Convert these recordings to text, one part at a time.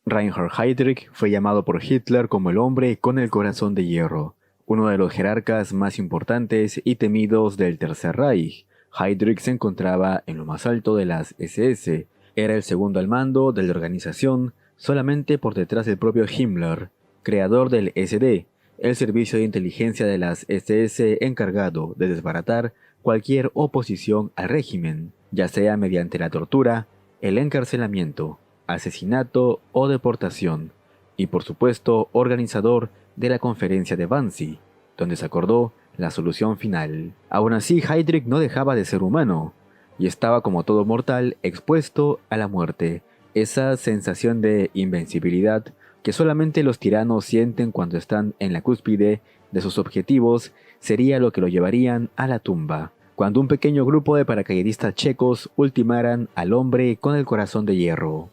Reinhard Heydrich fue llamado por Hitler como el hombre con el corazón de hierro, uno de los jerarcas más importantes y temidos del Tercer Reich. Heydrich se encontraba en lo más alto de las SS, era el segundo al mando de la organización, solamente por detrás del propio Himmler, creador del SD, el servicio de inteligencia de las SS encargado de desbaratar cualquier oposición al régimen, ya sea mediante la tortura, el encarcelamiento, asesinato o deportación, y por supuesto organizador de la conferencia de Wannsee, donde se acordó la solución final. Aún así, Heydrich no dejaba de ser humano, y estaba como todo mortal expuesto a la muerte, esa sensación de invencibilidad que solamente los tiranos sienten cuando están en la cúspide de sus objetivos sería lo que lo llevarían a la tumba, cuando un pequeño grupo de paracaidistas checos ultimaran al hombre con el corazón de hierro.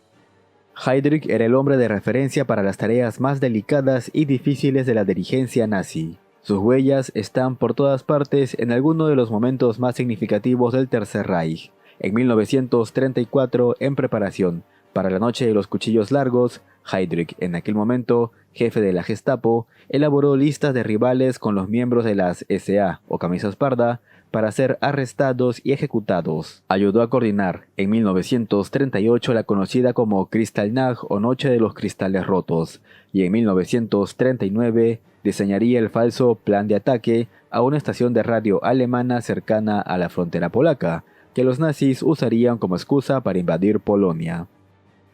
Heydrich era el hombre de referencia para las tareas más delicadas y difíciles de la dirigencia nazi. Sus huellas están por todas partes en alguno de los momentos más significativos del Tercer Reich. En 1934, en preparación para la Noche de los Cuchillos Largos, Heydrich, en aquel momento jefe de la Gestapo, elaboró listas de rivales con los miembros de las SA o Camisas Parda para ser arrestados y ejecutados. Ayudó a coordinar en 1938 la conocida como Kristallnacht o Noche de los Cristales Rotos, y en 1939 diseñaría el falso plan de ataque a una estación de radio alemana cercana a la frontera polaca, que los nazis usarían como excusa para invadir Polonia.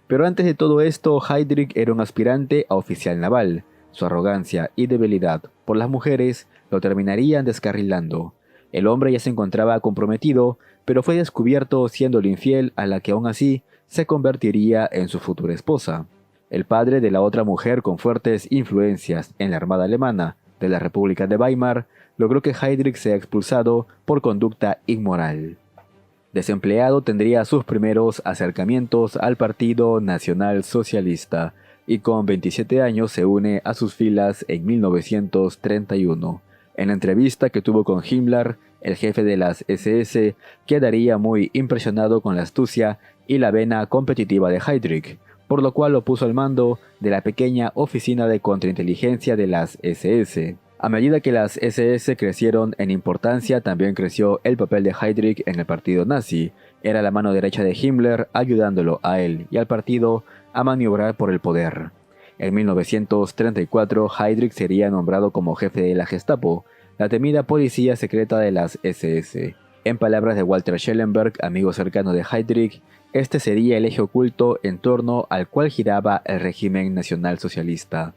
Pero antes de todo esto, Heydrich era un aspirante a oficial naval. Su arrogancia y debilidad por las mujeres lo terminarían descarrilando. El hombre ya se encontraba comprometido, pero fue descubierto siendo infiel a la que aún así se convertiría en su futura esposa. El padre de la otra mujer con fuertes influencias en la Armada Alemana de la República de Weimar logró que Heydrich sea expulsado por conducta inmoral. Desempleado, tendría sus primeros acercamientos al Partido Nacional Socialista y con 27 años se une a sus filas en 1931. En la entrevista que tuvo con Himmler, el jefe de las SS quedaría muy impresionado con la astucia y la vena competitiva de Heydrich, por lo cual lo puso al mando de la pequeña oficina de contrainteligencia de las SS. A medida que las SS crecieron en importancia, también creció el papel de Heydrich en el partido nazi. Era la mano derecha de Himmler, ayudándolo a él y al partido a maniobrar por el poder. En 1934, Heydrich sería nombrado como jefe de la Gestapo, la temida policía secreta de las SS. En palabras de Walter Schellenberg, amigo cercano de Heydrich, este sería el eje oculto en torno al cual giraba el régimen nacionalsocialista.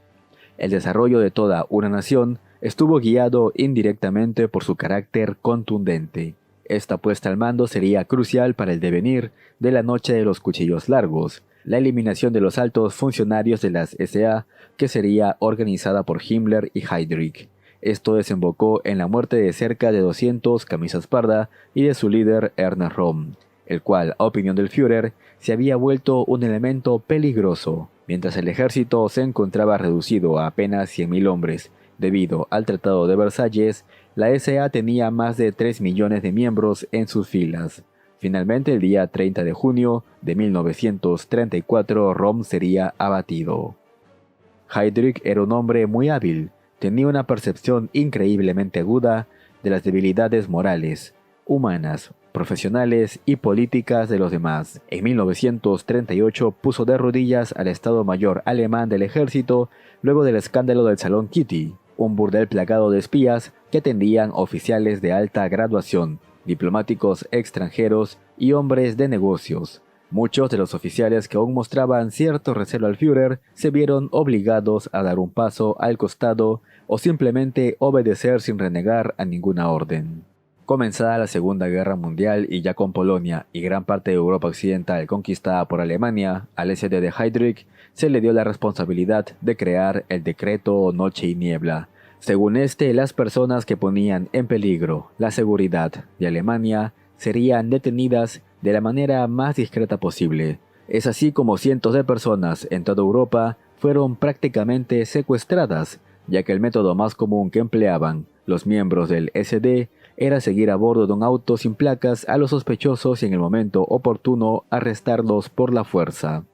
El desarrollo de toda una nación estuvo guiado indirectamente por su carácter contundente. Esta puesta al mando sería crucial para el devenir de la Noche de los Cuchillos Largos, la eliminación de los altos funcionarios de las SA, que sería organizada por Himmler y Heydrich. Esto desembocó en la muerte de cerca de 200 camisas parda y de su líder Ernest Röhm, el cual, a opinión del Führer, se había vuelto un elemento peligroso. Mientras el ejército se encontraba reducido a apenas 100.000 hombres, debido al Tratado de Versalles, la SA tenía más de 3 millones de miembros en sus filas. Finalmente, el día 30 de junio de 1934, Röhm sería abatido. Heydrich era un hombre muy hábil, tenía una percepción increíblemente aguda de las debilidades morales, humanas, profesionales y políticas de los demás. En 1938 puso de rodillas al Estado Mayor alemán del ejército luego del escándalo del Salón Kitty, un burdel plagado de espías que atendían oficiales de alta graduación, diplomáticos extranjeros y hombres de negocios. Muchos de los oficiales que aún mostraban cierto recelo al Führer se vieron obligados a dar un paso al costado o simplemente obedecer sin renegar a ninguna orden. Comenzada la Segunda Guerra Mundial y ya con Polonia y gran parte de Europa Occidental conquistada por Alemania, al SD de Heydrich se le dio la responsabilidad de crear el decreto Noche y Niebla. Según este, las personas que ponían en peligro la seguridad de Alemania serían detenidas de la manera más discreta posible. Es así como cientos de personas en toda Europa fueron prácticamente secuestradas, ya que el método más común que empleaban los miembros del SD era seguir a bordo de un auto sin placas a los sospechosos y en el momento oportuno arrestarlos por la fuerza.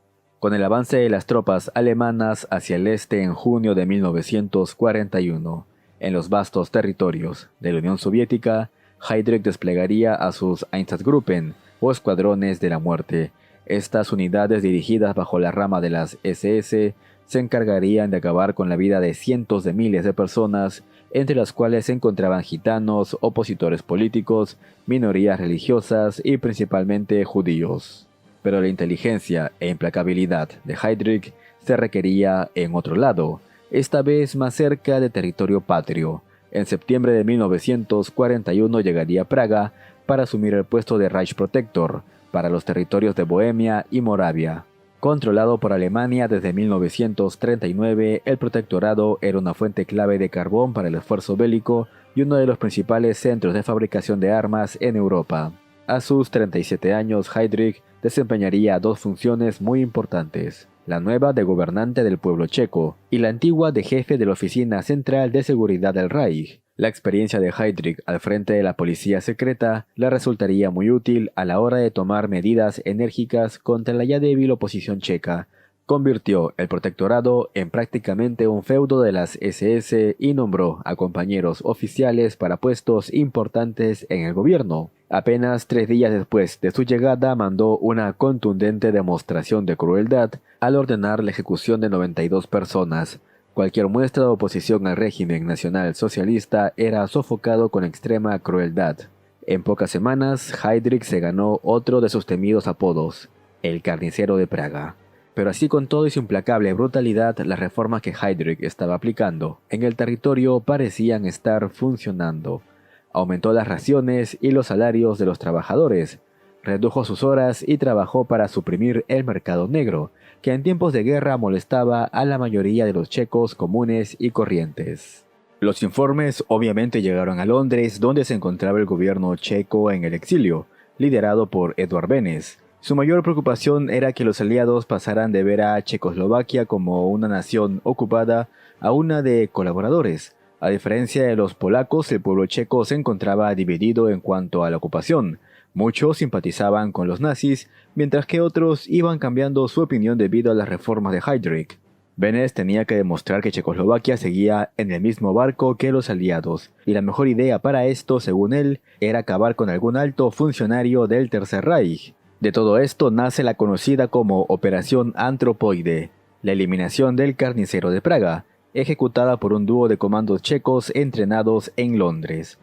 Con el avance de las tropas alemanas hacia el este en junio de 1941, en los vastos territorios de la Unión Soviética, Heydrich desplegaría a sus Einsatzgruppen, o escuadrones de la muerte. Estas unidades, dirigidas bajo la rama de las SS, se encargarían de acabar con la vida de cientos de miles de personas, entre las cuales se encontraban gitanos, opositores políticos, minorías religiosas y principalmente judíos. Pero la inteligencia e implacabilidad de Heydrich se requería en otro lado, esta vez más cerca de territorio patrio. En septiembre de 1941 llegaría a Praga para asumir el puesto de Reichsprotektor para los territorios de Bohemia y Moravia. Controlado por Alemania desde 1939, el protectorado era una fuente clave de carbón para el esfuerzo bélico y uno de los principales centros de fabricación de armas en Europa. A sus 37 años, Heydrich desempeñaría dos funciones muy importantes: la nueva de gobernante del pueblo checo y la antigua de jefe de la Oficina Central de Seguridad del Reich. La experiencia de Heydrich al frente de la policía secreta le resultaría muy útil a la hora de tomar medidas enérgicas contra la ya débil oposición checa. Convirtió el protectorado en prácticamente un feudo de las SS y nombró a compañeros oficiales para puestos importantes en el gobierno. Apenas 3 días después de su llegada mandó una contundente demostración de crueldad al ordenar la ejecución de 92 personas. Cualquier muestra de oposición al régimen nacional socialista era sofocado con extrema crueldad. En pocas semanas, Heydrich se ganó otro de sus temidos apodos, el carnicero de Praga. Pero así, con todo y su implacable brutalidad, las reformas que Heydrich estaba aplicando en el territorio parecían estar funcionando. Aumentó las raciones y los salarios de los trabajadores, redujo sus horas y trabajó para suprimir el mercado negro, que en tiempos de guerra molestaba a la mayoría de los checos comunes y corrientes. Los informes obviamente llegaron a Londres, donde se encontraba el gobierno checo en el exilio, liderado por Eduard Benes. Su mayor preocupación era que los aliados pasaran de ver a Checoslovaquia como una nación ocupada a una de colaboradores. A diferencia de los polacos, el pueblo checo se encontraba dividido en cuanto a la ocupación. Muchos simpatizaban con los nazis, mientras que otros iban cambiando su opinión debido a las reformas de Heydrich. Benes tenía que demostrar que Checoslovaquia seguía en el mismo barco que los aliados, y la mejor idea para esto, según él, era acabar con algún alto funcionario del Tercer Reich. De todo esto nace la conocida como Operación Antropoide, la eliminación del carnicero de Praga, ejecutada por un dúo de comandos checos entrenados en Londres.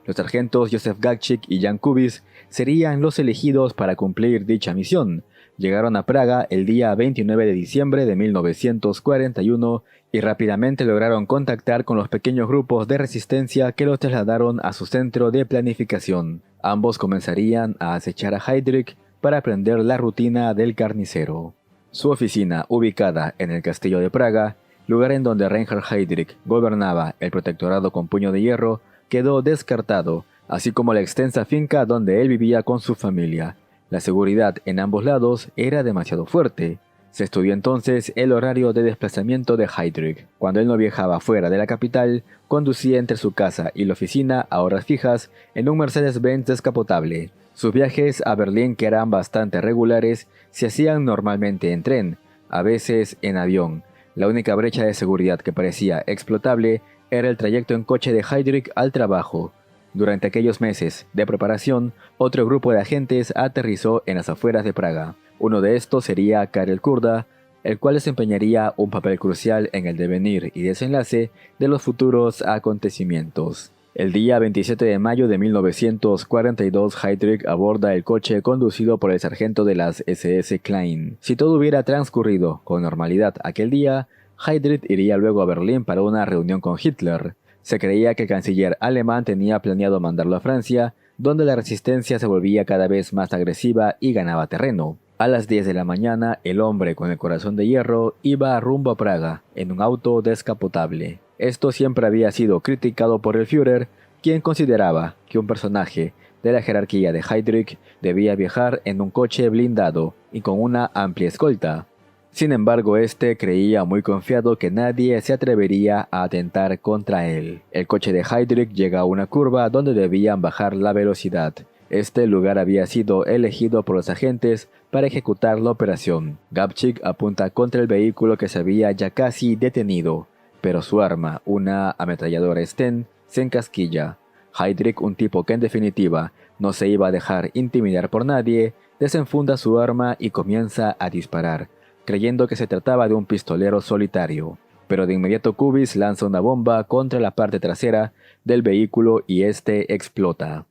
Los sargentos Josef Gacek y Jan Kubis serían los elegidos para cumplir dicha misión. Llegaron a Praga el día 29 de diciembre de 1941 y rápidamente lograron contactar con los pequeños grupos de resistencia que los trasladaron a su centro de planificación. Ambos comenzarían a acechar a Heydrich para aprender la rutina del carnicero. Su oficina, ubicada en el castillo de Praga, lugar en donde Reinhard Heydrich gobernaba el protectorado con puño de hierro, quedó descartado, así como la extensa finca donde él vivía con su familia. La seguridad en ambos lados era demasiado fuerte. Se estudió entonces el horario de desplazamiento de Heydrich. Cuando él no viajaba fuera de la capital, conducía entre su casa y la oficina a horas fijas en un Mercedes-Benz descapotable. Sus viajes a Berlín, que eran bastante regulares, se hacían normalmente en tren, a veces en avión. La única brecha de seguridad que parecía explotable era el trayecto en coche de Heydrich al trabajo. Durante aquellos meses de preparación, otro grupo de agentes aterrizó en las afueras de Praga. Uno de estos sería Karel Kurda, el cual desempeñaría un papel crucial en el devenir y desenlace de los futuros acontecimientos. El día 27 de mayo de 1942, Heydrich aborda el coche conducido por el sargento de las SS Klein. Si todo hubiera transcurrido con normalidad aquel día, Heydrich iría luego a Berlín para una reunión con Hitler. Se creía que el canciller alemán tenía planeado mandarlo a Francia, donde la resistencia se volvía cada vez más agresiva y ganaba terreno. A las 10 de la mañana, el hombre con el corazón de hierro iba rumbo a Praga, en un auto descapotable. Esto siempre había sido criticado por el Führer, quien consideraba que un personaje de la jerarquía de Heydrich debía viajar en un coche blindado y con una amplia escolta. Sin embargo, este creía muy confiado que nadie se atrevería a atentar contra él. El coche de Heydrich llega a una curva donde debían bajar la velocidad. Este lugar había sido elegido por los agentes para ejecutar la operación. Gabčík apunta contra el vehículo que se había ya casi detenido, pero su arma, una ametralladora Sten, se encasquilla. Heydrich, un tipo que en definitiva no se iba a dejar intimidar por nadie, desenfunda su arma y comienza a disparar, creyendo que se trataba de un pistolero solitario. Pero de inmediato Kubiš lanza una bomba contra la parte trasera del vehículo y este explota.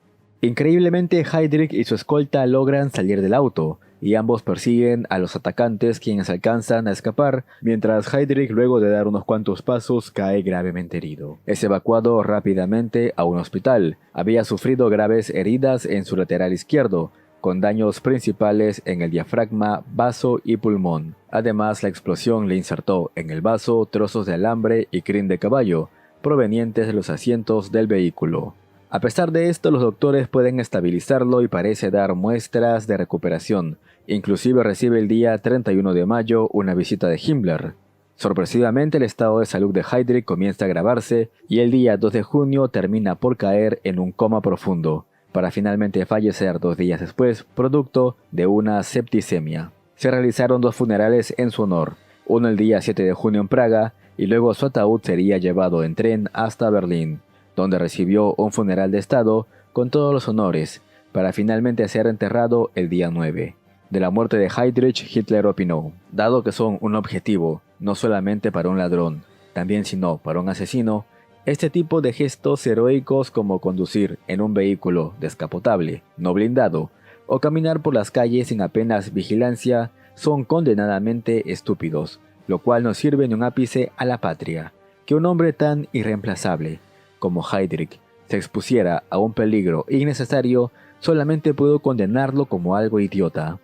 Increíblemente, Heydrich y su escolta logran salir del auto, y ambos persiguen a los atacantes, quienes alcanzan a escapar, mientras Heydrich, luego de dar unos cuantos pasos, cae gravemente herido. Es evacuado rápidamente a un hospital. Había sufrido graves heridas en su lateral izquierdo, con daños principales en el diafragma, vaso y pulmón. Además, la explosión le insertó en el vaso trozos de alambre y crin de caballo, provenientes de los asientos del vehículo. A pesar de esto, los doctores pueden estabilizarlo y parece dar muestras de recuperación. Inclusive recibe el día 31 de mayo una visita de Himmler. Sorpresivamente, el estado de salud de Heydrich comienza a agravarse y el día 2 de junio termina por caer en un coma profundo, para finalmente fallecer 2 días después, producto de una septicemia. Se realizaron 2 funerales en su honor, uno el día 7 de junio en Praga y luego su ataúd sería llevado en tren hasta Berlín, donde recibió un funeral de estado con todos los honores, para finalmente ser enterrado el día 9. De la muerte de Heydrich, Hitler opinó: dado que son un objetivo, no solamente para un ladrón, también sino para un asesino, este tipo de gestos heroicos como conducir en un vehículo descapotable, no blindado, o caminar por las calles sin apenas vigilancia, son condenadamente estúpidos, lo cual no sirve ni un ápice a la patria. Que un hombre tan irreemplazable como Heydrich se expusiera a un peligro innecesario, solamente puedo condenarlo como algo idiota.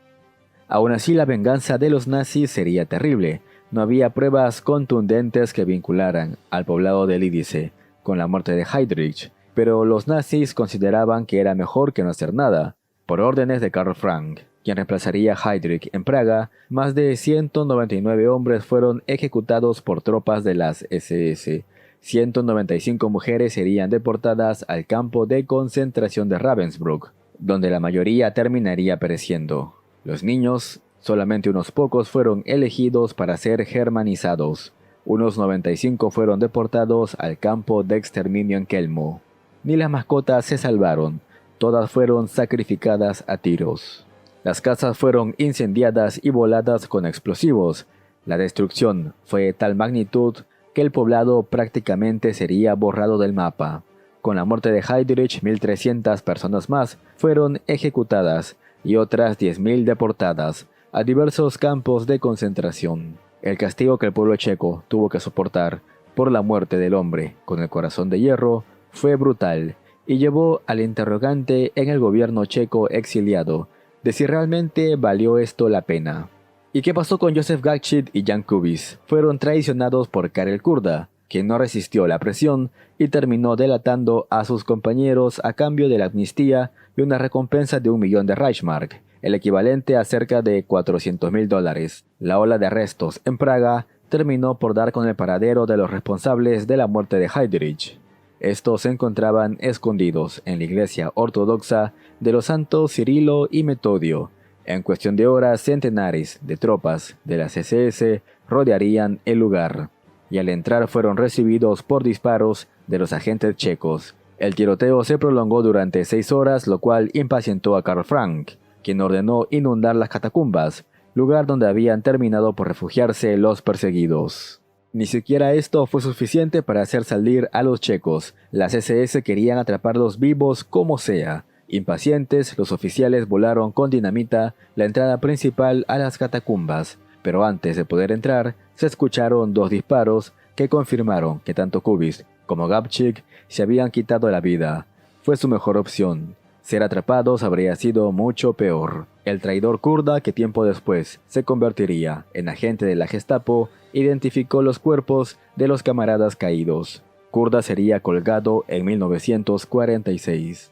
Aún así, la venganza de los nazis sería terrible. No había pruebas contundentes que vincularan al poblado de Lidice con la muerte de Heydrich, pero los nazis consideraban que era mejor que no hacer nada. Por órdenes de Karl Frank, quien reemplazaría a Heydrich en Praga, más de 199 hombres fueron ejecutados por tropas de las SS. 195 mujeres serían deportadas al campo de concentración de Ravensbrück, donde la mayoría terminaría pereciendo. Los niños, solamente unos pocos fueron elegidos para ser germanizados. Unos 95 fueron deportados al campo de exterminio en Kelmo. Ni las mascotas se salvaron, todas fueron sacrificadas a tiros. Las casas fueron incendiadas y voladas con explosivos. La destrucción fue de tal magnitud que el poblado prácticamente sería borrado del mapa. Con la muerte de Heydrich, 1.300 personas más fueron ejecutadas y otras 10.000 deportadas a diversos campos de concentración. El castigo que el pueblo checo tuvo que soportar por la muerte del hombre con el corazón de hierro fue brutal y llevó al interrogante en el gobierno checo exiliado de si realmente valió esto la pena. ¿Y qué pasó con Józef Gabčík y Jan Kubiš? Fueron traicionados por Karel Kurda, quien no resistió la presión y terminó delatando a sus compañeros a cambio de la amnistía y una recompensa de 1 millón de Reichsmark, el equivalente a cerca de $400.000. La ola de arrestos en Praga terminó por dar con el paradero de los responsables de la muerte de Heydrich. Estos se encontraban escondidos en la iglesia ortodoxa de los santos Cirilo y Metodio. En cuestión de horas, centenares de tropas de las SS rodearían el lugar, y al entrar fueron recibidos por disparos de los agentes checos. El tiroteo se prolongó durante 6 horas, lo cual impacientó a Karl Frank, quien ordenó inundar las catacumbas, lugar donde habían terminado por refugiarse los perseguidos. Ni siquiera esto fue suficiente para hacer salir a los checos. Las SS querían atraparlos vivos como sea. Impacientes, los oficiales volaron con dinamita la entrada principal a las catacumbas, pero antes de poder entrar, se escucharon 2 disparos que confirmaron que tanto Kubiš como Gabčík se habían quitado la vida. Fue su mejor opción. Ser atrapados habría sido mucho peor. El traidor kurda, que tiempo después se convertiría en agente de la Gestapo, identificó los cuerpos de los camaradas caídos. Kurda sería colgado en 1946.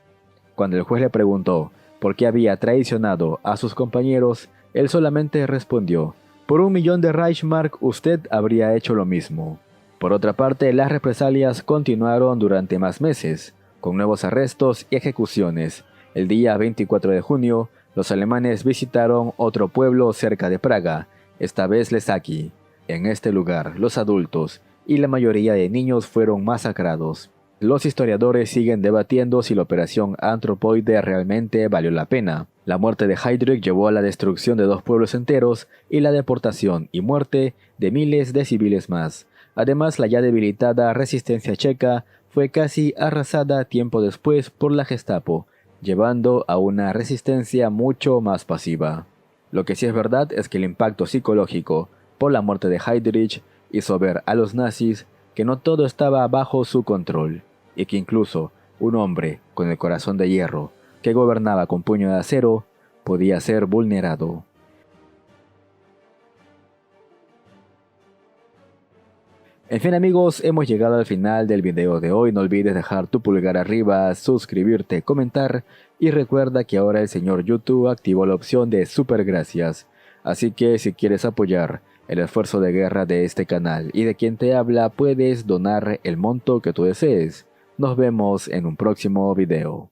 Cuando el juez le preguntó por qué había traicionado a sus compañeros, él solamente respondió: por 1 millón de Reichsmark usted habría hecho lo mismo. Por otra parte, las represalias continuaron durante más meses, con nuevos arrestos y ejecuciones, El día 24 de junio, los alemanes visitaron otro pueblo cerca de Praga, esta vez Ležáky. En este lugar, los adultos y la mayoría de niños fueron masacrados. Los historiadores siguen debatiendo si la operación Anthropoide realmente valió la pena. La muerte de Heydrich llevó a la destrucción de 2 pueblos enteros y la deportación y muerte de miles de civiles más. Además, la ya debilitada resistencia checa fue casi arrasada tiempo después por la Gestapo, llevando a una resistencia mucho más pasiva. Lo que sí es verdad es que el impacto psicológico por la muerte de Heydrich hizo ver a los nazis que no todo estaba bajo su control, y que incluso un hombre con el corazón de hierro, que gobernaba con puño de acero, podía ser vulnerado. En fin amigos, hemos llegado al final del video de hoy. No olvides dejar tu pulgar arriba, suscribirte, comentar y recuerda que ahora el señor YouTube activó la opción de super gracias. Así que si quieres apoyar el esfuerzo de guerra de este canal y de quien te habla, puedes donar el monto que tú desees. Nos vemos en un próximo video.